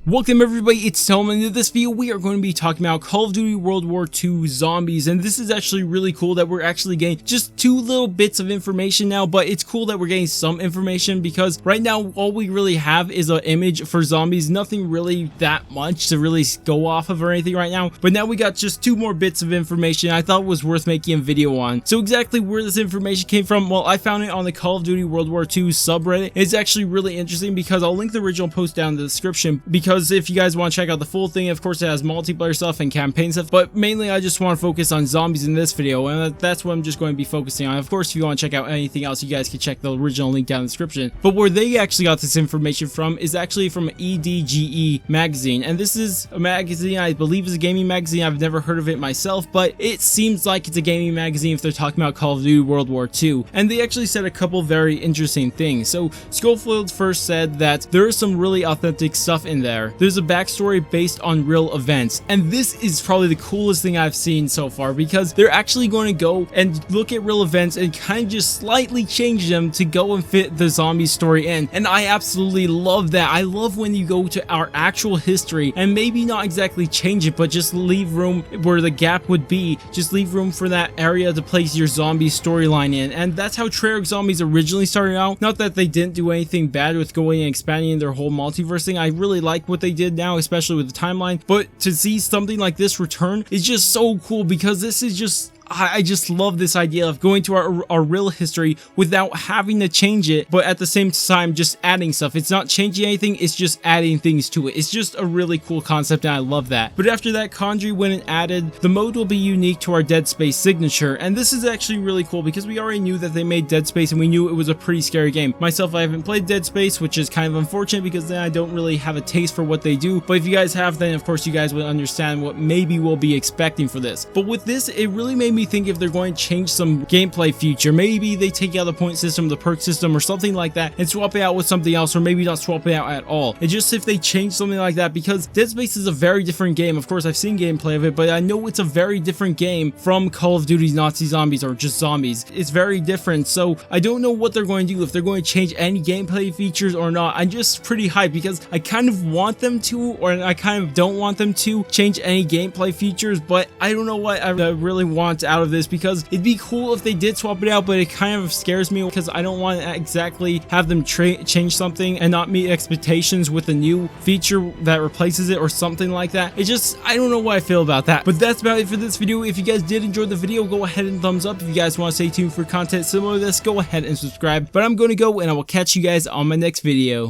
Welcome everybody, it's Tom, and in this video we are going to be talking about Call of Duty World War II Zombies, and this is actually really cool that we're actually getting just two little bits of information now, but it's cool that we're getting some information because right now all we really have is an image for zombies, nothing really that much to really go off of or anything right now, but now we got just two more bits of information I thought was worth making a video on. So exactly where this information came from, well, I found it on the Call of Duty World War II subreddit. It's actually really interesting because I'll link the original post down in the description, because if you guys want to check out the full thing, of course it has multiplayer stuff and campaign stuff, but mainly I just want to focus on zombies in this video, and that's what I'm just going to be focusing on. Of course, if you want to check out anything else, you guys can check the original link down in the description. But where they actually got this information from is actually from EDGE magazine, and this is a magazine I believe is a gaming magazine. I've never heard of it myself, but it seems like it's a gaming magazine if they're talking about Call of Duty World War II, and they actually said a couple very interesting things. So Schofield first said that there is some really authentic stuff in there. There's a backstory based on real events, and this is probably the coolest thing I've seen so far, because they're actually going to go and look at real events and kind of just slightly change them to go and fit the zombie story in, and I absolutely love that. I love when you go to our actual history and maybe not exactly change it, but just leave room where the gap would be, just leave room for that area to place your zombie storyline in, and that's how Treyarch Zombies originally started out. Not that they didn't do anything bad with going and expanding their whole multiverse thing. I really like what they did now, especially with the timeline, but to see something like this return is just so cool, because this is just, I just love this idea of going to our real history without having to change it, but at the same time just adding stuff. It's not changing anything, it's just adding things to it. It's just a really cool concept, and I love that. But after that, Condry went and added, the mode will be unique to our Dead Space signature, and this is actually really cool because we already knew that they made Dead Space and we knew it was a pretty scary game. Myself, I haven't played Dead Space, which is kind of unfortunate because then I don't really have a taste for what they do, but if you guys have, then of course you guys will understand what maybe we'll be expecting for this. But with this, it really made me think if they're going to change some gameplay feature. Maybe they take out the point system, the perk system, or something like that and swap it out with something else, or maybe not swap it out at all. It's just if they change something like that, because Dead Space is a very different game. Of course, I've seen gameplay of it, but I know it's a very different game from Call of Duty's Nazi Zombies or just zombies. It's very different, so I don't know what they're going to do, if they're going to change any gameplay features or not. I'm just pretty hyped because I kind of want them to, or I kind of don't want them to change any gameplay features, but I don't know what I really want out of this, because it'd be cool if they did swap it out, but it kind of scares me because I don't want to exactly have them change something and not meet expectations with a new feature that replaces it or something like that. It just, I don't know what I feel about that. But that's about it for this video. If you guys did enjoy the video, go ahead and thumbs up. If you guys want to stay tuned for content similar to this, go ahead and subscribe. But I'm going to go, and I will catch you guys on my next video.